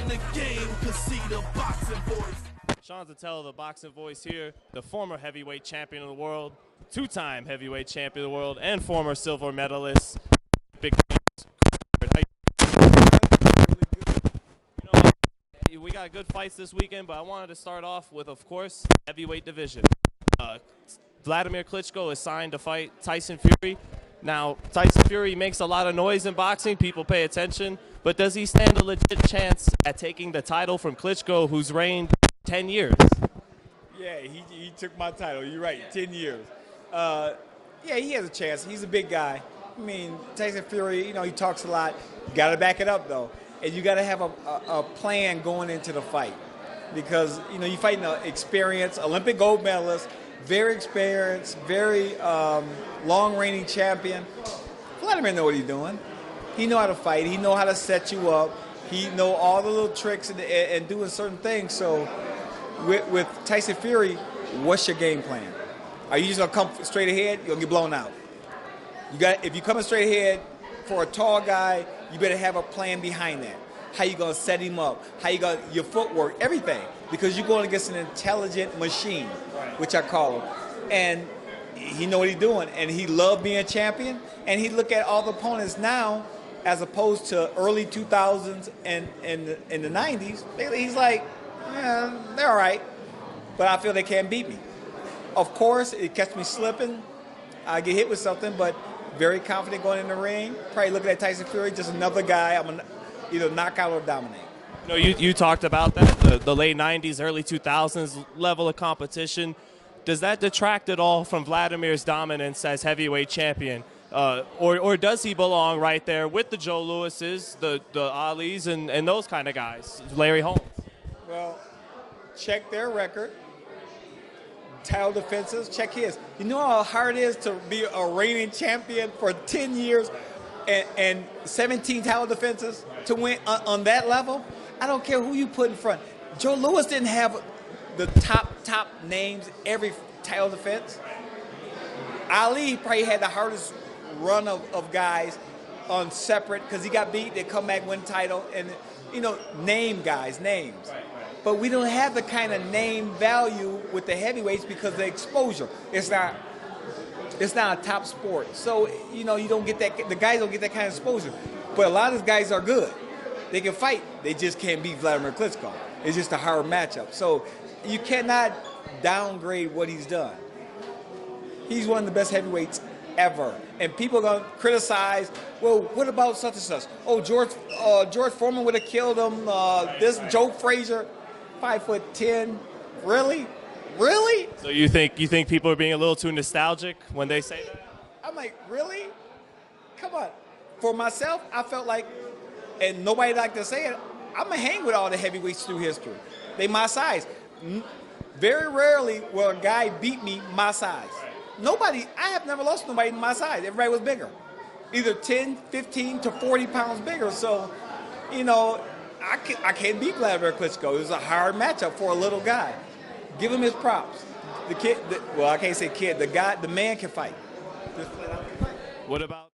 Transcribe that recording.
the game, cause see the boxing voice. Sean Zattel, the Boxing Voice here, the former heavyweight champion of the world, two-time heavyweight champion of the world, and former silver medalist. Big we got good fights this weekend, but I wanted to start off with, of course, heavyweight division. Wladimir Klitschko is signed to fight Tyson Fury. Now, Tyson Fury makes a lot of noise in boxing. People pay attention. But does he stand a legit chance at taking the title from Klitschko, who's reigned 10 years? Yeah, he took my title. You're right, 10 years. Yeah, he has a chance. He's a big guy. I mean, Tyson Fury, you know, he talks a lot. You got to back it up, though. And you got to have a plan going into the fight. Because, you know, you're fighting an experienced Olympic gold medalist, very experienced, very long-reigning champion. Wladimir know what he's doing. He know how to fight. He know how to set you up. He know all the little tricks and doing certain things. So with Tyson Fury, what's your game plan? Are you just going to come straight ahead? You're going to get blown out. If you're coming straight ahead for a tall guy, you better have a plan behind that. How you going to set him up? How you going your footwork, everything. Because you're going against an intelligent machine, which I call him. And he know what he's doing. And he loved being a champion. And he look at all the opponents now as opposed to early 2000s and in the 90s. He's like, they're all right. But I feel they can't beat me. Of course, it catch me slipping. I get hit with something, but very confident going in the ring. Probably looking at Tyson Fury, just another guy. I'm going to either knock out or dominate. You know, you talked about that, the late 90s, early 2000s level of competition. Does that detract at all from Wladimir's dominance as heavyweight champion? Or does he belong right there with the Joe Lewises, the Alis, and those kind of guys, Larry Holmes? Well, check their record. Title defenses, check his. You know how hard it is to be a reigning champion for 10 years and 17 title defenses to win on that level? I don't care who you put in front. Joe Louis didn't have the top names every title defense. Ali probably had the hardest run of guys on separate because he got beat, they come back, win title, and, you know, name guys, names. But we don't have the kind of name value with the heavyweights because of the exposure. It's not a top sport. So, you know, you don't get that, the guys don't get that kind of exposure. But a lot of these guys are good. They can fight. They just can't beat Wladimir Klitschko. It's just a hard matchup. So you cannot downgrade what he's done. He's one of the best heavyweights ever. And people are going to criticize, well, what about such and such? Oh, George Foreman would have killed him. This Joe Frazier, 5'10". Really? Really? So you think people are being a little too nostalgic when they say that? I'm like, really? Come on. For myself, I felt like, and nobody liked to say it, I'm going to hang with all the heavyweights through history. They my size. Very rarely will a guy beat me my size. Nobody, I have never lost nobody my size. Everybody was bigger. Either 10, 15 to 40 pounds bigger. So, you know, I can't beat Wladimir Klitschko. It was a hard matchup for a little guy. Give him his props. The kid, well, I can't say kid. The man can fight. Just flat out can fight. What about